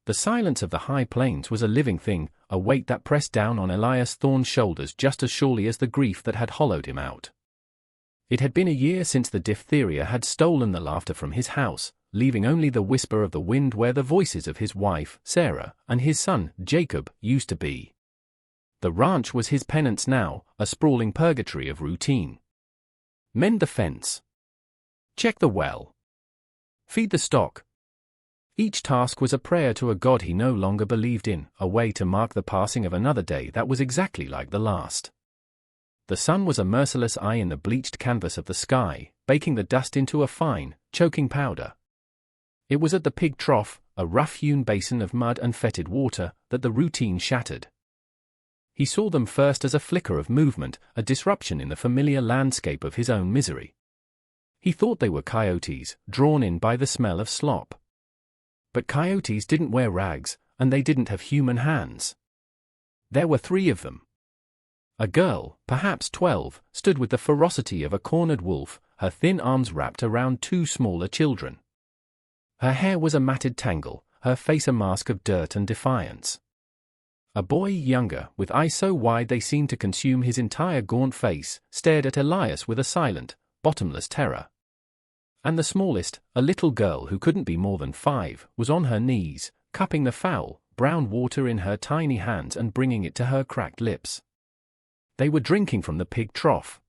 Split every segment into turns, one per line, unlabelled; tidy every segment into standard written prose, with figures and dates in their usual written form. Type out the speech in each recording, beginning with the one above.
The silence of the high plains was a living thing, a weight that pressed down on Elias Thorne's shoulders just as surely as the grief that had hollowed him out. It had been a year since the diphtheria had stolen the laughter from his house, leaving only the whisper of the wind where the voices of his wife, Sarah, and his son, Jacob, used to be. The ranch was his penance now, a sprawling purgatory of routine. Mend the fence. Check the well. Feed the stock. Each task was a prayer to a God he no longer believed in, a way to mark the passing of another day that was exactly like the last. The sun was a merciless eye in the bleached canvas of the sky, baking the dust into a fine, choking powder. It was at the pig trough, a rough-hewn basin of mud and fetid water, that the routine shattered. He saw them first as a flicker of movement, a disruption in the familiar landscape of his own misery. He thought they were coyotes, drawn in by the smell of slop. But coyotes didn't wear rags, and they didn't have human hands. There were 3 of them. A girl, perhaps 12, stood with the ferocity of a cornered wolf, her thin arms wrapped around 2 smaller children. Her hair was a matted tangle, her face a mask of dirt and defiance. A boy younger, with eyes so wide they seemed to consume his entire gaunt face, stared at Elias with a silent, bottomless terror. And the smallest, a little girl who couldn't be more than 5, was on her knees, cupping the foul, brown water in her tiny hands and bringing it to her cracked lips. They were drinking from the pig trough.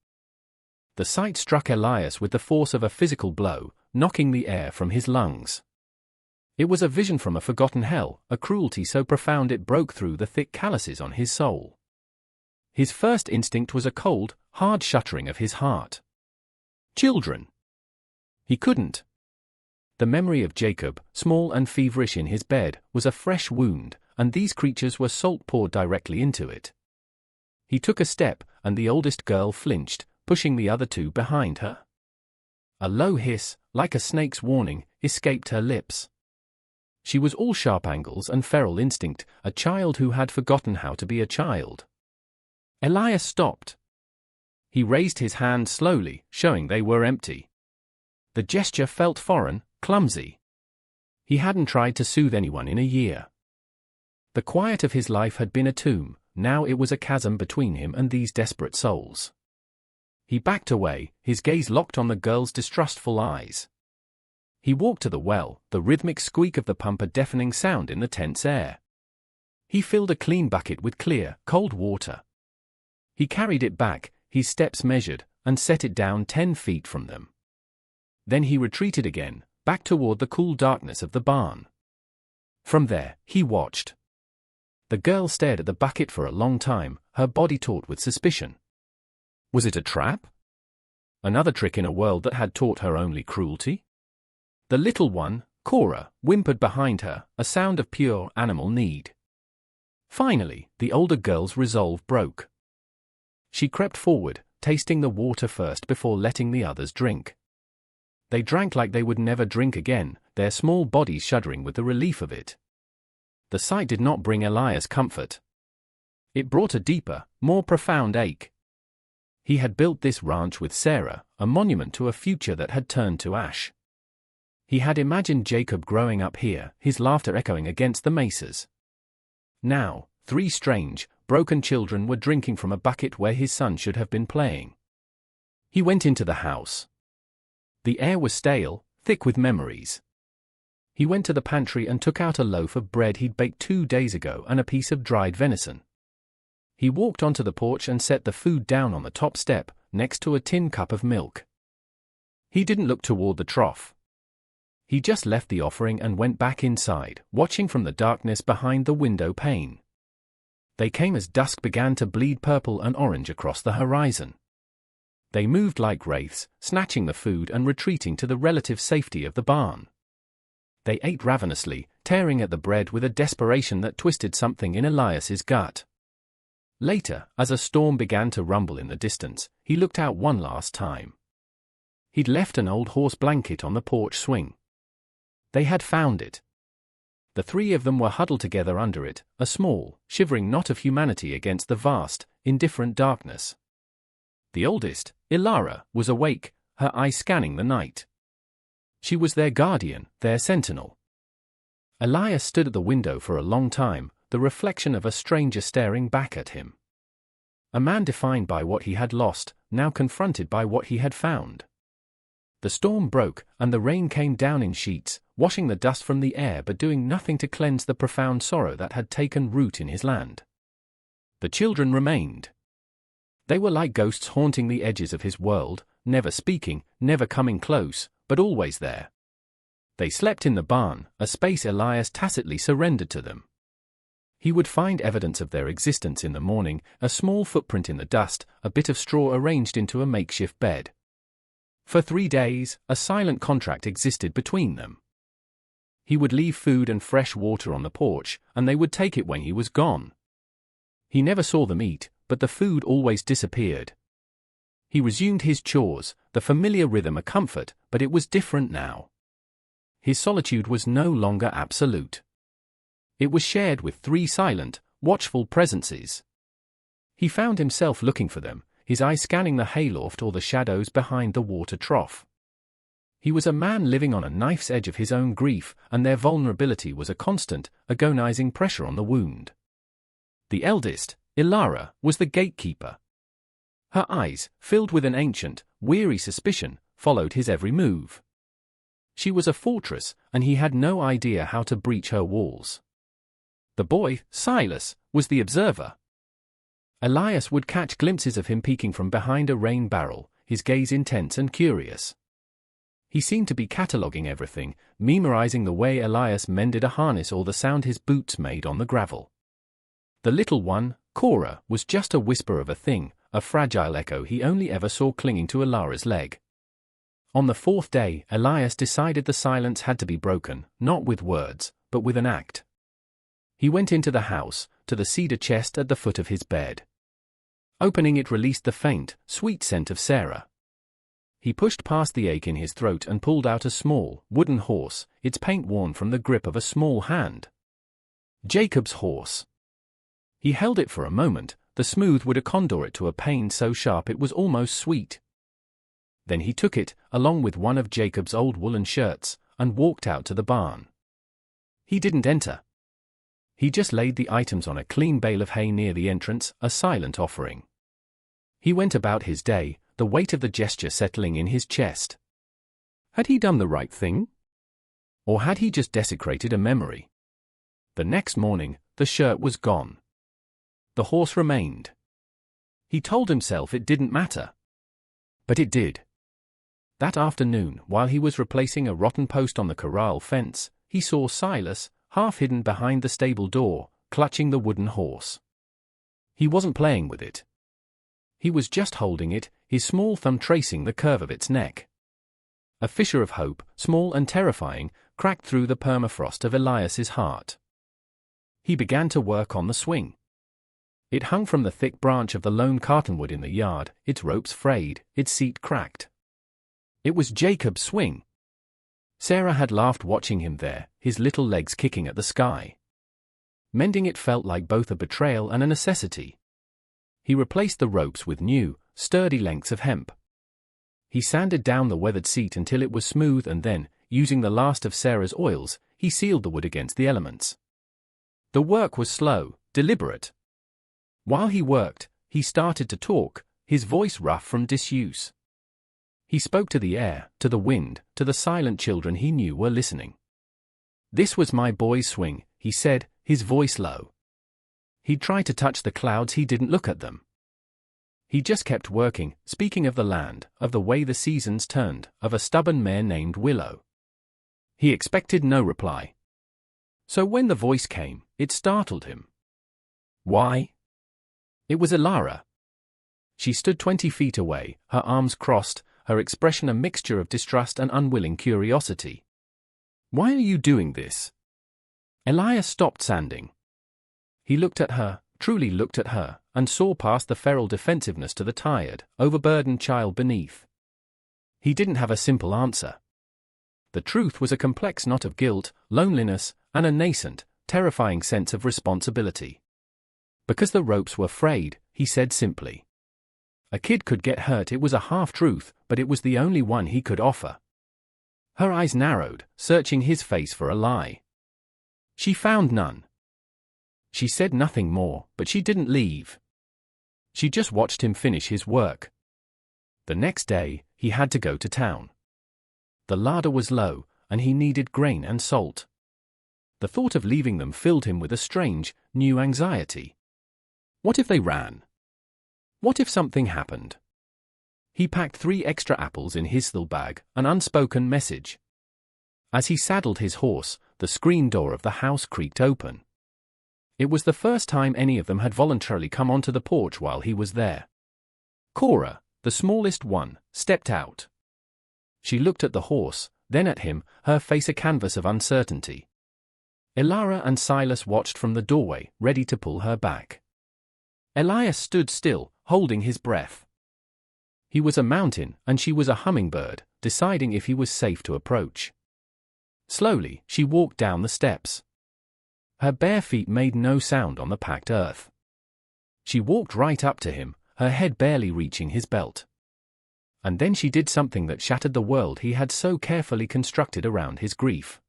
The sight struck Elias with the force of a physical blow, knocking the air from his lungs. It was a vision from a forgotten hell, a cruelty so profound it broke through the thick calluses on his soul. His first instinct was a cold, hard shuttering of his heart. Children. He couldn't. The memory of Jacob, small and feverish in his bed, was a fresh wound, and these creatures were salt poured directly into it. He took a step, and the oldest girl flinched, pushing the other 2 behind her. A low hiss, like a snake's warning, escaped her lips. She was all sharp angles and feral instinct, a child who had forgotten how to be a child. Elias stopped. He raised his hands slowly, showing they were empty. The gesture felt foreign, clumsy. He hadn't tried to soothe anyone in a year. The quiet of his life had been a tomb, now it was a chasm between him and these desperate souls. He backed away, his gaze locked on the girl's distrustful eyes. He walked to the well, the rhythmic squeak of the pump a deafening sound in the tense air. He filled a clean bucket with clear, cold water. He carried it back, his steps measured, and set it down 10 feet from them. Then he retreated again, back toward the cool darkness of the barn. From there, he watched. The girl stared at the bucket for a long time, her body taut with suspicion. Was it a trap? Another trick in a world that had taught her only cruelty? The little one, Cora, whimpered behind her, a sound of pure animal need. Finally, the older girl's resolve broke. She crept forward, tasting the water first before letting the others drink. They drank like they would never drink again, their small bodies shuddering with the relief of it. The sight did not bring Elias comfort. It brought a deeper, more profound ache. He had built this ranch with Sarah, a monument to a future that had turned to ash. He had imagined Jacob growing up here, his laughter echoing against the mesas. Now, 3 strange, broken children were drinking from a bucket where his son should have been playing. He went into the house. The air was stale, thick with memories. He went to the pantry and took out a loaf of bread he'd baked 2 days ago and a piece of dried venison. He walked onto the porch and set the food down on the top step, next to a tin cup of milk. He didn't look toward the trough. He just left the offering and went back inside, watching from the darkness behind the window pane. They came as dusk began to bleed purple and orange across the horizon. They moved like wraiths, snatching the food and retreating to the relative safety of the barn. They ate ravenously, tearing at the bread with a desperation that twisted something in Elias's gut. Later, as a storm began to rumble in the distance, he looked out one last time. He'd left an old horse blanket on the porch swing. They had found it. The 3 of them were huddled together under it, a small, shivering knot of humanity against the vast, indifferent darkness. The oldest, Ilara, was awake, her eyes scanning the night. She was their guardian, their sentinel. Elias stood at the window for a long time, the reflection of a stranger staring back at him. A man defined by what he had lost, now confronted by what he had found. The storm broke, and the rain came down in sheets, washing the dust from the air but doing nothing to cleanse the profound sorrow that had taken root in his land. The children remained. They were like ghosts haunting the edges of his world, never speaking, never coming close, but always there. They slept in the barn, a space Elias tacitly surrendered to them. He would find evidence of their existence in the morning, a small footprint in the dust, a bit of straw arranged into a makeshift bed. For 3 days, a silent contract existed between them. He would leave food and fresh water on the porch, and they would take it when he was gone. He never saw them eat, but the food always disappeared. He resumed his chores, the familiar rhythm a comfort, but it was different now. His solitude was no longer absolute. It was shared with 3 silent, watchful presences. He found himself looking for them, his eye scanning the hayloft or the shadows behind the water trough. He was a man living on a knife's edge of his own grief, and their vulnerability was a constant, agonizing pressure on the wound. The eldest, Ilara, was the gatekeeper. Her eyes, filled with an ancient, weary suspicion, followed his every move. She was a fortress, and he had no idea how to breach her walls. The boy, Silas, was the observer. Elias would catch glimpses of him peeking from behind a rain barrel, his gaze intense and curious. He seemed to be cataloguing everything, memorizing the way Elias mended a harness or the sound his boots made on the gravel. The little one, Cora, was just a whisper of a thing, a fragile echo he only ever saw clinging to Ilara's leg. On the 4th day, Elias decided the silence had to be broken, not with words, but with an act. He went into the house, to the cedar chest at the foot of his bed. Opening it released the faint, sweet scent of Sarah. He pushed past the ache in his throat and pulled out a small, wooden horse, its paint worn from the grip of a small hand. Jacob's horse. He held it for a moment, the smooth wood condor it to a pain so sharp it was almost sweet. Then he took it, along with one of Jacob's old woolen shirts, and walked out to the barn. He didn't enter. He just laid the items on a clean bale of hay near the entrance, a silent offering. He went about his day, the weight of the gesture settling in his chest. Had he done the right thing? Or had he just desecrated a memory? The next morning, the shirt was gone. The horse remained. He told himself it didn't matter. But it did. That afternoon, while he was replacing a rotten post on the corral fence, he saw Silas, half hidden behind the stable door, clutching the wooden horse. He wasn't playing with it. He was just holding it, his small thumb tracing the curve of its neck. A fissure of hope, small and terrifying, cracked through the permafrost of Elias's heart. He began to work on the swing. It hung from the thick branch of the lone cottonwood in the yard, its ropes frayed, its seat cracked. It was Jacob's swing. Sarah had laughed watching him there, his little legs kicking at the sky. Mending it felt like both a betrayal and a necessity. He replaced the ropes with new, sturdy lengths of hemp. He sanded down the weathered seat until it was smooth and then, using the last of Sarah's oils, he sealed the wood against the elements. The work was slow, deliberate. While he worked, he started to talk, his voice rough from disuse. He spoke to the air, to the wind, to the silent children he knew were listening. "This was my boy's swing," he said, his voice low. He'd tried to touch the clouds, he didn't look at them. He just kept working, speaking of the land, of the way the seasons turned, of a stubborn mare named Willow. He expected no reply. So when the voice came, it startled him. Why? It was Ilara. She stood 20 feet away, her arms crossed, her expression a mixture of distrust and unwilling curiosity. "Why are you doing this?" Elias stopped sanding. He looked at her, truly looked at her, and saw past the feral defensiveness to the tired, overburdened child beneath. He didn't have a simple answer. The truth was a complex knot of guilt, loneliness, and a nascent, terrifying sense of responsibility. Because the ropes were frayed, he said simply. A kid could get hurt, it was a half-truth, but it was the only one he could offer. Her eyes narrowed, searching his face for a lie. She found none. She said nothing more, but she didn't leave. She just watched him finish his work. The next day, he had to go to town. The larder was low, and he needed grain and salt. The thought of leaving them filled him with a strange, new anxiety. What if they ran? What if something happened? He packed 3 extra apples in his little bag, an unspoken message. As he saddled his horse, the screen door of the house creaked open. It was the first time any of them had voluntarily come onto the porch while he was there. Cora, the smallest one, stepped out. She looked at the horse, then at him, her face a canvas of uncertainty. Elara and Silas watched from the doorway, ready to pull her back. Elias stood still, holding his breath. He was a mountain, and she was a hummingbird, deciding if he was safe to approach. Slowly, she walked down the steps. Her bare feet made no sound on the packed earth. She walked right up to him, her head barely reaching his belt. And then she did something that shattered the world he had so carefully constructed around his grief.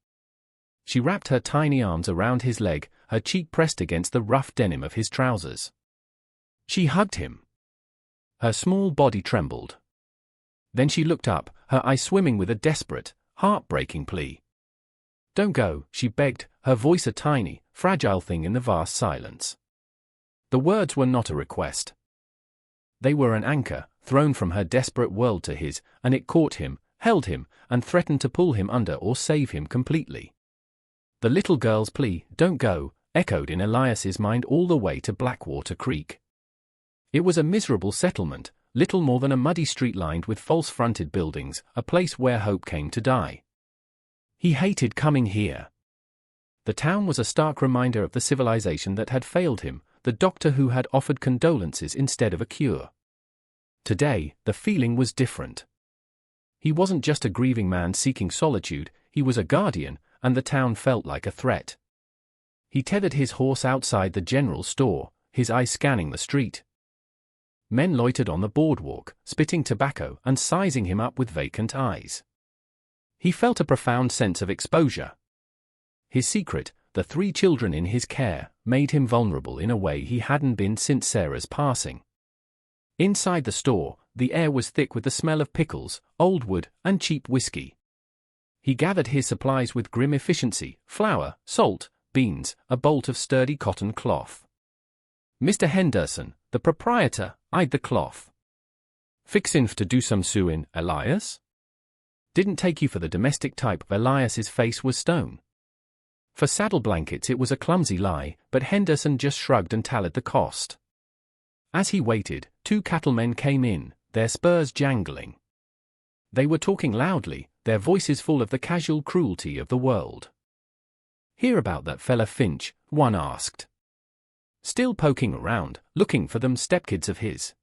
She wrapped her tiny arms around his leg, her cheek pressed against the rough denim of his trousers. She hugged him. Her small body trembled. Then she looked up, her eyes swimming with a desperate, heartbreaking plea. "Don't go," she begged, her voice a tiny, fragile thing in the vast silence. The words were not a request. They were an anchor, thrown from her desperate world to his, and it caught him, held him, and threatened to pull him under or save him completely. The little girl's plea, "Don't go," echoed in Elias's mind all the way to Blackwater Creek. It was a miserable settlement, little more than a muddy street lined with false-fronted buildings, a place where hope came to die. He hated coming here. The town was a stark reminder of the civilization that had failed him, the doctor who had offered condolences instead of a cure. Today, the feeling was different. He wasn't just a grieving man seeking solitude, he was a guardian, and the town felt like a threat. He tethered his horse outside the general store, his eyes scanning the street. Men loitered on the boardwalk, spitting tobacco and sizing him up with vacant eyes. He felt a profound sense of exposure. His secret, the 3 children in his care, made him vulnerable in a way he hadn't been since Sarah's passing. Inside the store, the air was thick with the smell of pickles, old wood, and cheap whiskey. He gathered his supplies with grim efficiency: flour, salt, beans, a bolt of sturdy cotton cloth. Mr. Henderson, the proprietor, eyed the cloth. "Fixin' to do some sewin', Elias?" "Didn't take you for the domestic type." Elias's face was stone. For saddle blankets it was a clumsy lie, but Henderson just shrugged and tallied the cost. As he waited, 2 cattlemen came in, their spurs jangling. They were talking loudly, their voices full of the casual cruelty of the world. "Hear about that fella Finch?" one asked. Still poking around, looking for them stepkids of his.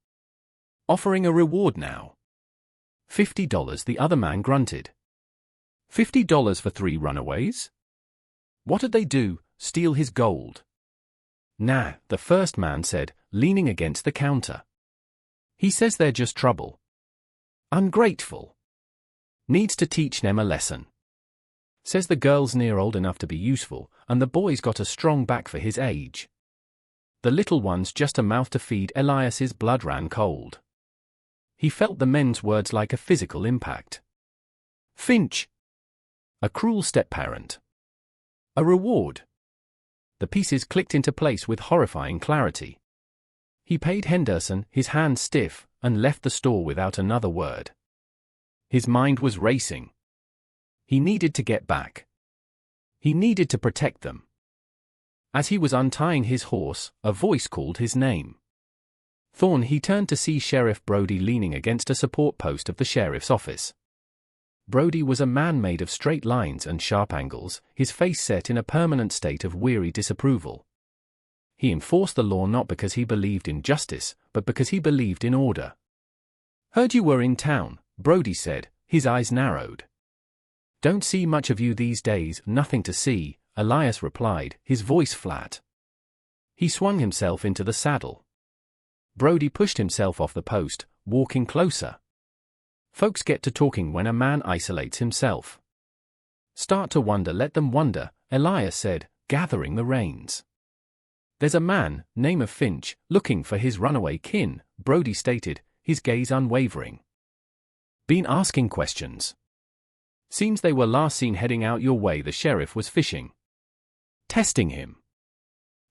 "Offering a reward now." $50, the other man grunted. $50 for 3 runaways? What'd they do, steal his gold? "Nah," the first man said, leaning against the counter. "He says they're just trouble. Ungrateful. Needs to teach them a lesson. Says the girl's near old enough to be useful, and the boy's got a strong back for his age. The little one's just a mouth to feed." Elias's blood ran cold. He felt the men's words like a physical impact. Finch. A cruel step-parent. A reward. The pieces clicked into place with horrifying clarity. He paid Henderson, his hands stiff, and left the store without another word. His mind was racing. He needed to get back. He needed to protect them. As he was untying his horse, a voice called his name. Thorne. He turned to see Sheriff Brody leaning against a support post of the sheriff's office. Brody was a man made of straight lines and sharp angles, his face set in a permanent state of weary disapproval. He enforced the law not because he believed in justice, but because he believed in order. "Heard you were in town," Brody said, his eyes narrowed. "Don't see much of you these days." "Nothing to see," Elias replied, his voice flat. He swung himself into the saddle. Brody pushed himself off the post, walking closer. "Folks get to talking when a man isolates himself. Start to wonder, let them wonder," Elias said, gathering the reins. "There's a man, name of Finch, looking for his runaway kin," Brody stated, his gaze unwavering. "Been asking questions. Seems they were last seen heading out your way. The sheriff was fishing. Testing him."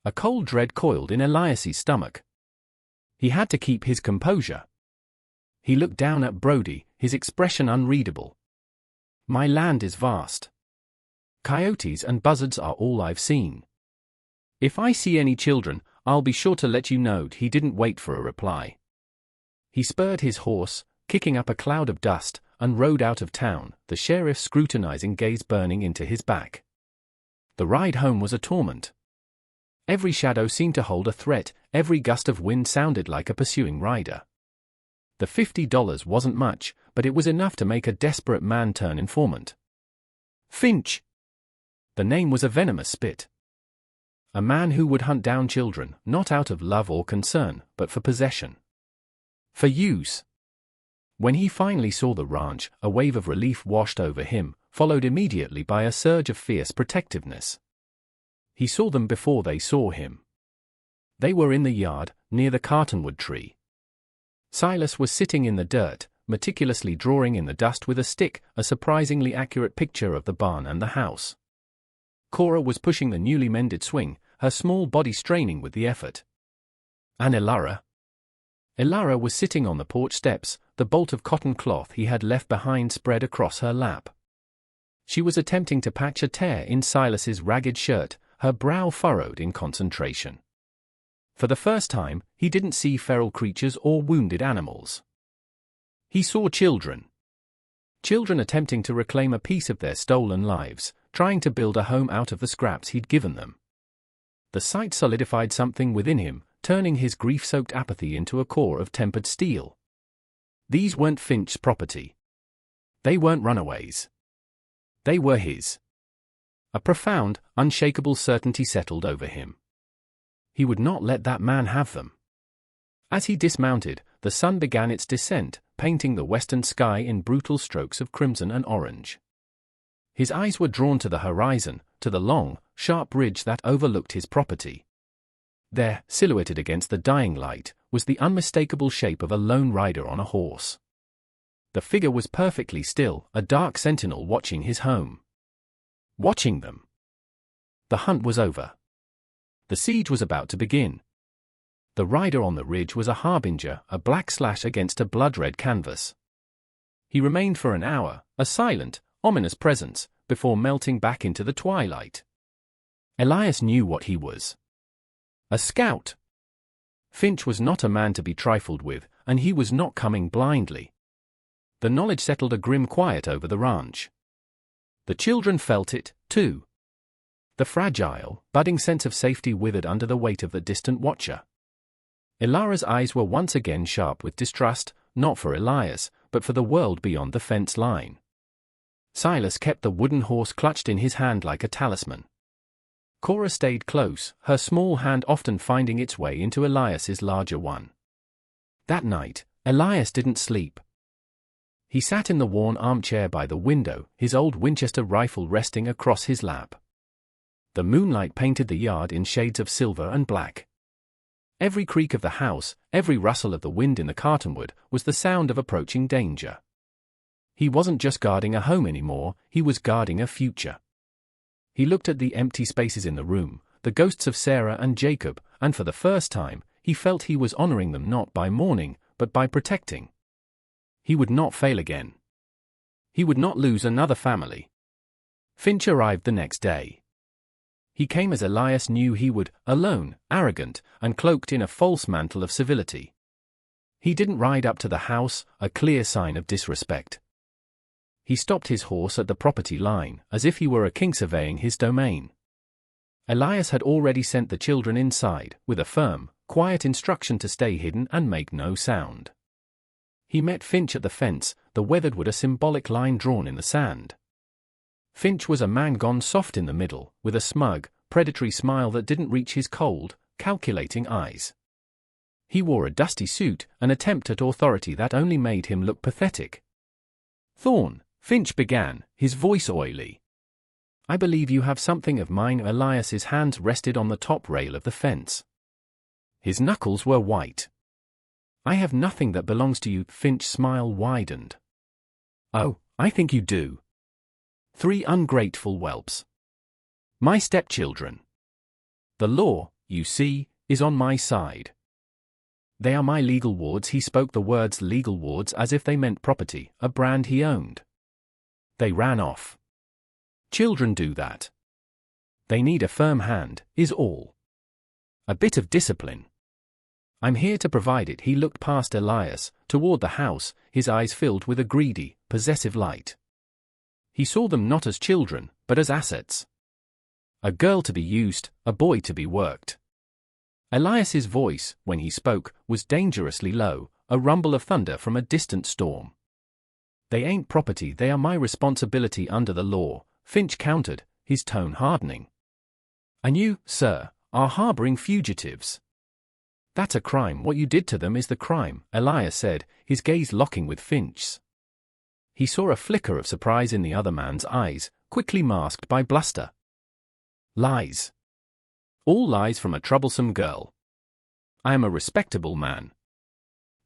A cold dread coiled in Elias's stomach. He had to keep his composure. He looked down at Brody, his expression unreadable. "My land is vast. Coyotes and buzzards are all I've seen. If I see any children, I'll be sure to let you know." He didn't wait for a reply. He spurred his horse, kicking up a cloud of dust, and rode out of town, the sheriff's scrutinizing gaze burning into his back. The ride home was a torment. Every shadow seemed to hold a threat, every gust of wind sounded like a pursuing rider. The $50 wasn't much, but it was enough to make a desperate man turn informant. Finch! The name was a venomous spit. A man who would hunt down children, not out of love or concern, but for possession. For use. When he finally saw the ranch, a wave of relief washed over him, followed immediately by a surge of fierce protectiveness. He saw them before they saw him. They were in the yard, near the cottonwood tree. Silas was sitting in the dirt, meticulously drawing in the dust with a stick, a surprisingly accurate picture of the barn and the house. Cora was pushing the newly mended swing, her small body straining with the effort. And Elara? Elara was sitting on the porch steps, the bolt of cotton cloth he had left behind spread across her lap. She was attempting to patch a tear in Silas's ragged shirt, her brow furrowed in concentration. For the first time, he didn't see feral creatures or wounded animals. He saw children. Children attempting to reclaim a piece of their stolen lives, trying to build a home out of the scraps he'd given them. The sight solidified something within him, turning his grief-soaked apathy into a core of tempered steel. These weren't Finch's property. They weren't runaways. They were his. A profound, unshakable certainty settled over him. He would not let that man have them. As he dismounted, the sun began its descent, painting the western sky in brutal strokes of crimson and orange. His eyes were drawn to the horizon, to the long, sharp ridge that overlooked his property. There, silhouetted against the dying light, was the unmistakable shape of a lone rider on a horse. The figure was perfectly still, a dark sentinel watching his home. Watching them. The hunt was over. The siege was about to begin. The rider on the ridge was a harbinger, a black slash against a blood-red canvas. He remained for an hour, a silent, ominous presence, before melting back into the twilight. Elias knew what he was. A scout. Finch was not a man to be trifled with, and he was not coming blindly. The knowledge settled a grim quiet over the ranch. The children felt it, too. The fragile, budding sense of safety withered under the weight of the distant watcher. Elara's eyes were once again sharp with distrust, not for Elias, but for the world beyond the fence line. Silas kept the wooden horse clutched in his hand like a talisman. Cora stayed close, her small hand often finding its way into Elias's larger one. That night, Elias didn't sleep. He sat in the worn armchair by the window, his old Winchester rifle resting across his lap. The moonlight painted the yard in shades of silver and black. Every creak of the house, every rustle of the wind in the cottonwood, was the sound of approaching danger. He wasn't just guarding a home anymore, he was guarding a future. He looked at the empty spaces in the room, the ghosts of Sarah and Jacob, and for the first time, he felt he was honoring them not by mourning, but by protecting. He would not fail again. He would not lose another family. Finch arrived the next day. He came as Elias knew he would, alone, arrogant, and cloaked in a false mantle of civility. He didn't ride up to the house, a clear sign of disrespect. He stopped his horse at the property line, as if he were a king surveying his domain. Elias had already sent the children inside, with a firm, quiet instruction to stay hidden and make no sound. He met Finch at the fence, the weathered wood a symbolic line drawn in the sand. Finch was a man gone soft in the middle, with a smug, predatory smile that didn't reach his cold, calculating eyes. He wore a dusty suit, an attempt at authority that only made him look pathetic. "Thorn," Finch began, his voice oily. I believe you have something of mine. Elias's hands rested on the top rail of the fence. His knuckles were white. I have nothing that belongs to you. Finch's smile widened. Oh, I think you do. 3 ungrateful whelps. My stepchildren. The law, you see, is on my side. They are my legal wards. He spoke the words legal wards as if they meant property, a brand he owned. They ran off. Children do that. They need a firm hand, is all. A bit of discipline. I'm here to provide it. He looked past Elias, toward the house, his eyes filled with a greedy, possessive light. He saw them not as children, but as assets. A girl to be used, a boy to be worked. Elias's voice, when he spoke, was dangerously low, a rumble of thunder from a distant storm. They ain't property, they are my responsibility under the law, Finch countered, his tone hardening. And you, sir, are harboring fugitives. That's a crime. What you did to them is the crime, Elias said, his gaze locking with Finch's. He saw a flicker of surprise in the other man's eyes, quickly masked by bluster. Lies. All lies from a troublesome girl. I am a respectable man.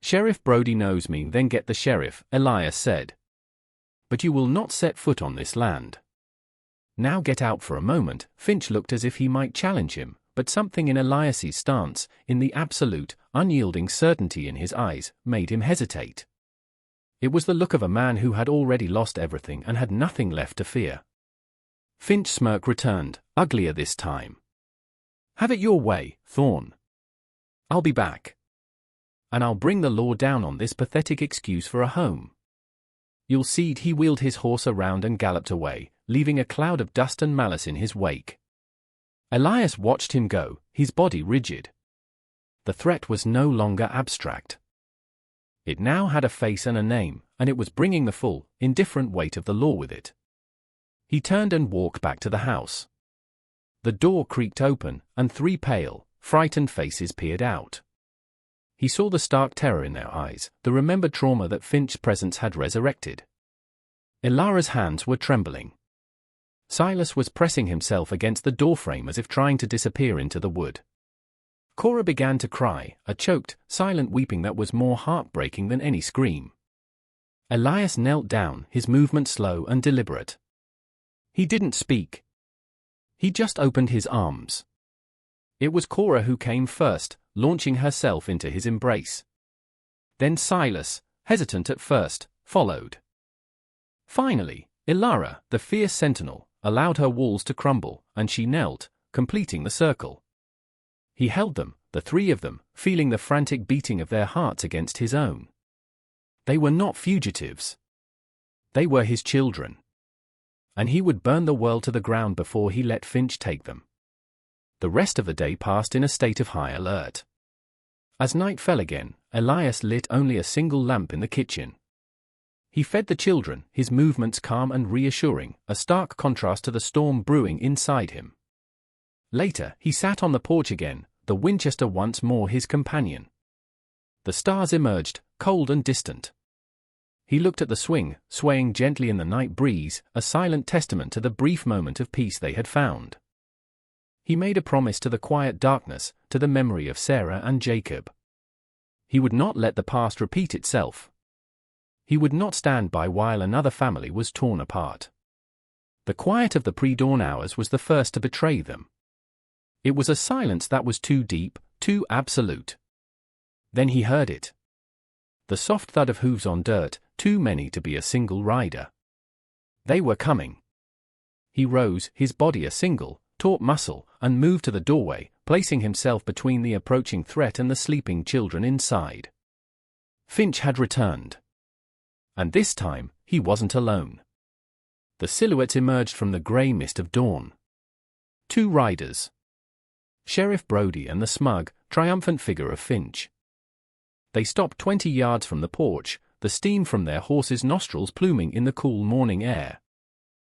Sheriff Brody knows me. Then get the sheriff, Elias said. But you will not set foot on this land. Now get out for a moment. Finch looked as if he might challenge him, but something in Elias's stance, in the absolute, unyielding certainty in his eyes, made him hesitate. It was the look of a man who had already lost everything and had nothing left to fear. Finch's smirk returned, uglier this time. Have it your way, Thorn. I'll be back. And I'll bring the law down on this pathetic excuse for a home. You'll see. He wheeled his horse around and galloped away, leaving a cloud of dust and malice in his wake. Elias watched him go, his body rigid. The threat was no longer abstract. It now had a face and a name, and it was bringing the full, indifferent weight of the law with it. He turned and walked back to the house. The door creaked open, and 3 pale, frightened faces peered out. He saw the stark terror in their eyes, the remembered trauma that Finch's presence had resurrected. Ilara's hands were trembling. Silas was pressing himself against the doorframe as if trying to disappear into the wood. Cora began to cry, a choked, silent weeping that was more heartbreaking than any scream. Elias knelt down, his movement slow and deliberate. He didn't speak. He just opened his arms. It was Cora who came first, launching herself into his embrace. Then Silas, hesitant at first, followed. Finally, Ilara, the fierce sentinel, allowed her walls to crumble, and she knelt, completing the circle. He held them, the 3 of them, feeling the frantic beating of their hearts against his own. They were not fugitives. They were his children. And he would burn the world to the ground before he let Finch take them. The rest of the day passed in a state of high alert. As night fell again, Elias lit only a single lamp in the kitchen. He fed the children, his movements calm and reassuring, a stark contrast to the storm brewing inside him. Later, he sat on the porch again, the Winchester once more his companion. The stars emerged, cold and distant. He looked at the swing, swaying gently in the night breeze, a silent testament to the brief moment of peace they had found. He made a promise to the quiet darkness, to the memory of Sarah and Jacob. He would not let the past repeat itself. He would not stand by while another family was torn apart. The quiet of the pre-dawn hours was the first to betray them. It was a silence that was too deep, too absolute. Then he heard it. The soft thud of hooves on dirt, too many to be a single rider. They were coming. He rose, his body a single, taut muscle, and moved to the doorway, placing himself between the approaching threat and the sleeping children inside. Finch had returned. And this time, he wasn't alone. The silhouettes emerged from the grey mist of dawn. 2 riders. Sheriff Brody and the smug, triumphant figure of Finch. They stopped 20 yards from the porch, the steam from their horses' nostrils pluming in the cool morning air.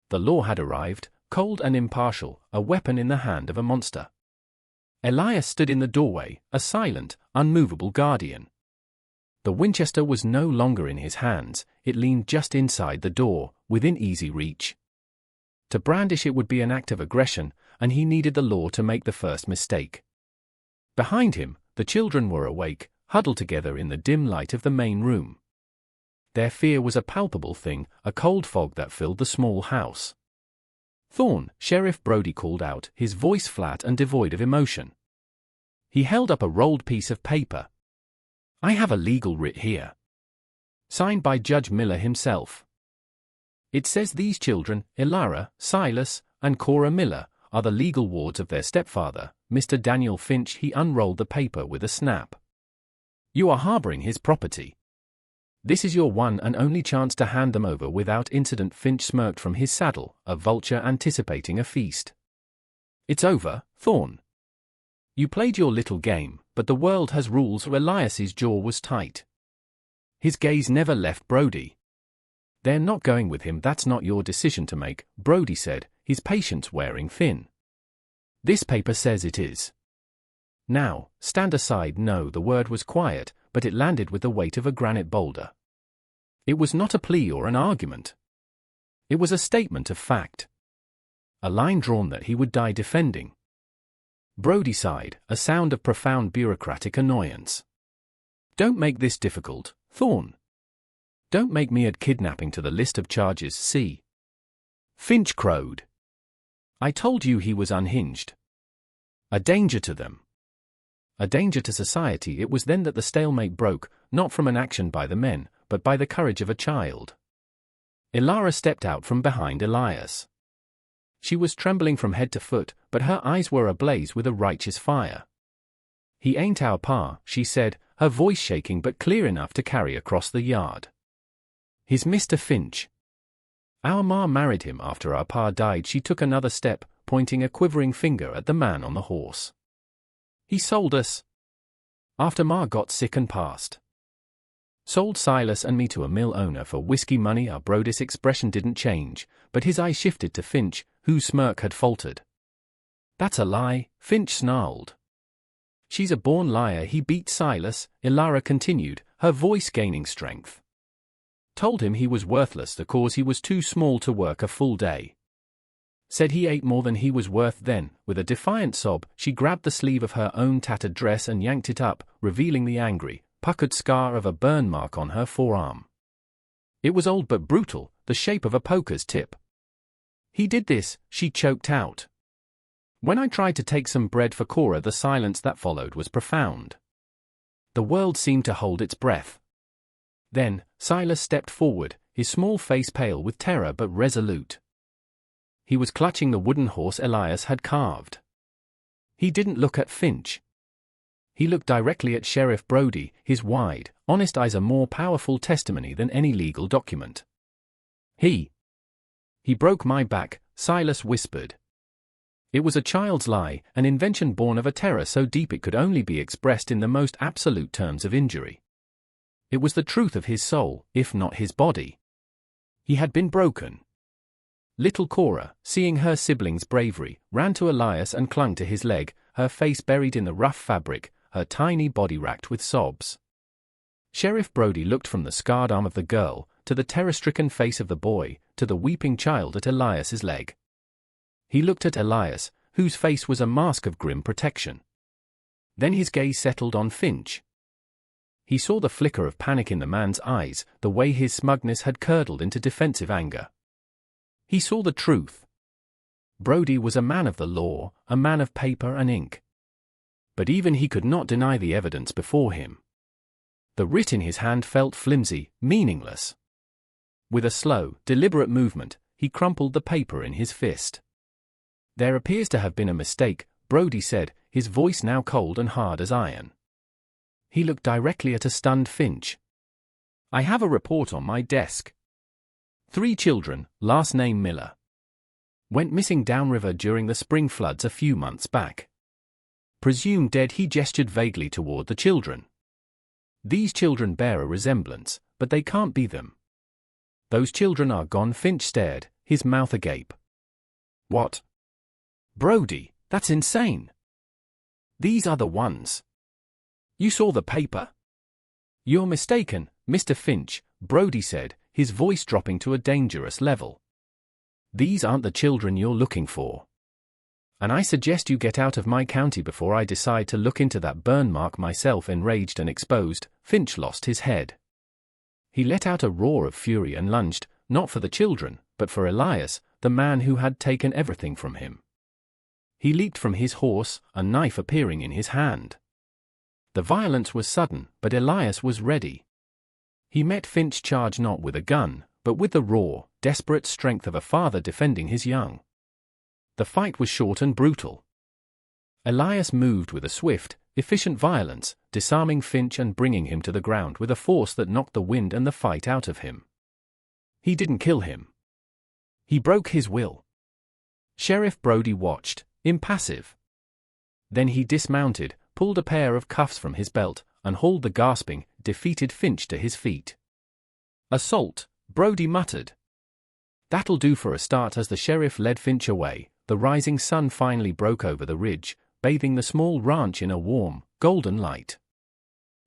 The law had arrived, cold and impartial, a weapon in the hand of a monster. Elias stood in the doorway, a silent, unmovable guardian. The Winchester was no longer in his hands, it leaned just inside the door, within easy reach. To brandish it would be an act of aggression, and he needed the law to make the first mistake. Behind him, the children were awake, huddled together in the dim light of the main room. Their fear was a palpable thing, a cold fog that filled the small house. "Thorn," Sheriff Brody called out, his voice flat and devoid of emotion. He held up a rolled piece of paper. "I have a legal writ here. Signed by Judge Miller himself. It says these children, Elara, Silas, and Cora Miller, are the legal wards of their stepfather, Mr. Daniel Finch." He unrolled the paper with a snap. "You are harboring his property. This is your one and only chance to hand them over without incident." Finch smirked from his saddle, a vulture anticipating a feast. "It's over, Thorn. You played your little game, but the world has rules." Elias's jaw was tight. His gaze never left Brody. "They're not going with him." "That's not your decision to make," Brody said, his patience wearing thin. "This paper says it is. Now, stand aside." No, the word was quiet, but it landed with the weight of a granite boulder. It was not a plea or an argument. It was a statement of fact. A line drawn that he would die defending. Brody sighed, a sound of profound bureaucratic annoyance. "Don't make this difficult, Thorn. Don't make me add kidnapping to the list of charges." "See?" Finch crowed. "I told you he was unhinged. A danger to them. A danger to society." It was then that the stalemate broke, not from an action by the men, but by the courage of a child. Elara stepped out from behind Elias. She was trembling from head to foot, but her eyes were ablaze with a righteous fire. "He ain't our pa," she said, her voice shaking but clear enough to carry across the yard. "He's Mr. Finch. Our ma married him after our pa died." She took another step, pointing a quivering finger at the man on the horse. "He sold us. After ma got sick and passed. Sold Silas and me to a mill owner for whiskey money." Our Brody's expression didn't change, but his eye shifted to Finch, whose smirk had faltered. "That's a lie," Finch snarled. "She's a born liar. He beat Silas," Elara continued, her voice gaining strength. "Told him he was worthless because he was too small to work a full day. Said he ate more than he was worth." Then, with a defiant sob, she grabbed the sleeve of her own tattered dress and yanked it up, revealing the angry, puckered scar of a burn mark on her forearm. It was old but brutal, the shape of a poker's tip. "He did this," she choked out. "When I tried to take some bread for Cora." The silence that followed was profound. The world seemed to hold its breath. Then, Silas stepped forward, his small face pale with terror but resolute. He was clutching the wooden horse Elias had carved. He didn't look at Finch. He looked directly at Sheriff Brody, his wide, honest eyes a more powerful testimony than any legal document. He broke my back," Silas whispered. It was a child's lie, an invention born of a terror so deep it could only be expressed in the most absolute terms of injury. It was the truth of his soul, if not his body. He had been broken. Little Cora, seeing her siblings' bravery, ran to Elias and clung to his leg, her face buried in the rough fabric, her tiny body racked with sobs. Sheriff Brody looked from the scarred arm of the girl, to the terror-stricken face of the boy, to the weeping child at Elias's leg. He looked at Elias, whose face was a mask of grim protection. Then his gaze settled on Finch. He saw the flicker of panic in the man's eyes, the way his smugness had curdled into defensive anger. He saw the truth. Brody was a man of the law, a man of paper and ink. But even he could not deny the evidence before him. The writ in his hand felt flimsy, meaningless. With a slow, deliberate movement, he crumpled the paper in his fist. "There appears to have been a mistake," Brody said, his voice now cold and hard as iron. He looked directly at a stunned Finch. "I have a report on my desk. 3 children, last name Miller. Went missing downriver during the spring floods a few months back. Presumed dead." He gestured vaguely toward the children. "These children bear a resemblance, but they can't be them. Those children are gone." Finch stared, his mouth agape. "What? Brody, that's insane. These are the ones. You saw the paper?" "You're mistaken, Mr. Finch," Brody said, his voice dropping to a dangerous level. These aren't the children you're looking for. And I suggest you get out of my county before I decide to look into that burn mark myself." Enraged and exposed, Finch lost his head. He let out a roar of fury and lunged, not for the children, but for Elias, the man who had taken everything from him. He leaped from his horse, a knife appearing in his hand. The violence was sudden, but Elias was ready. He met Finch's charge not with a gun, but with the raw, desperate strength of a father defending his young. The fight was short and brutal. Elias moved with a swift, efficient violence, disarming Finch and bringing him to the ground with a force that knocked the wind and the fight out of him. He didn't kill him. He broke his will. Sheriff Brody watched, impassive. Then he dismounted, pulled a pair of cuffs from his belt, and hauled the gasping, defeated Finch to his feet. "Assault," Brody muttered. "That'll do for a start." As the sheriff led Finch away, the rising sun finally broke over the ridge, bathing the small ranch in a warm, golden light.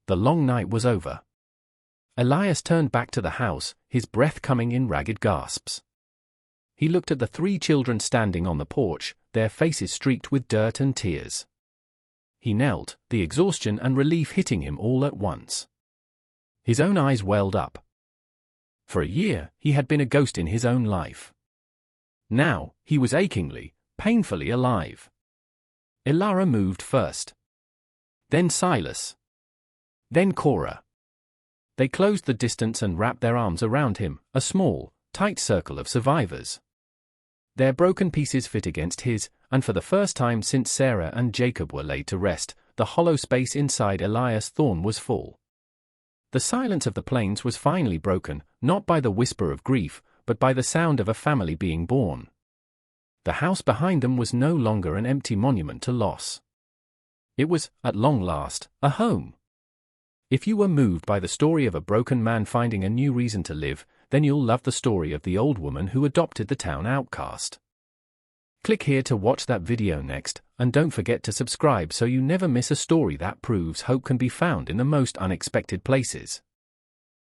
The long night was over. Elias turned back to the house, his breath coming in ragged gasps. He looked at the 3 children standing on the porch, their faces streaked with dirt and tears. He knelt, the exhaustion and relief hitting him all at once. His own eyes welled up. For a year, he had been a ghost in his own life. Now, he was achingly, painfully alive. Ilara moved first. Then Silas. Then Cora. They closed the distance and wrapped their arms around him, a small, tight circle of survivors. Their broken pieces fit against his, and for the first time since Sarah and Jacob were laid to rest, the hollow space inside Elias Thorne was full. The silence of the plains was finally broken, not by the whisper of grief, but by the sound of a family being born. The house behind them was no longer an empty monument to loss. It was, at long last, a home. If you were moved by the story of a broken man finding a new reason to live, then you'll love the story of the old woman who adopted the town outcast. Click here to watch that video next, and don't forget to subscribe so you never miss a story that proves hope can be found in the most unexpected places.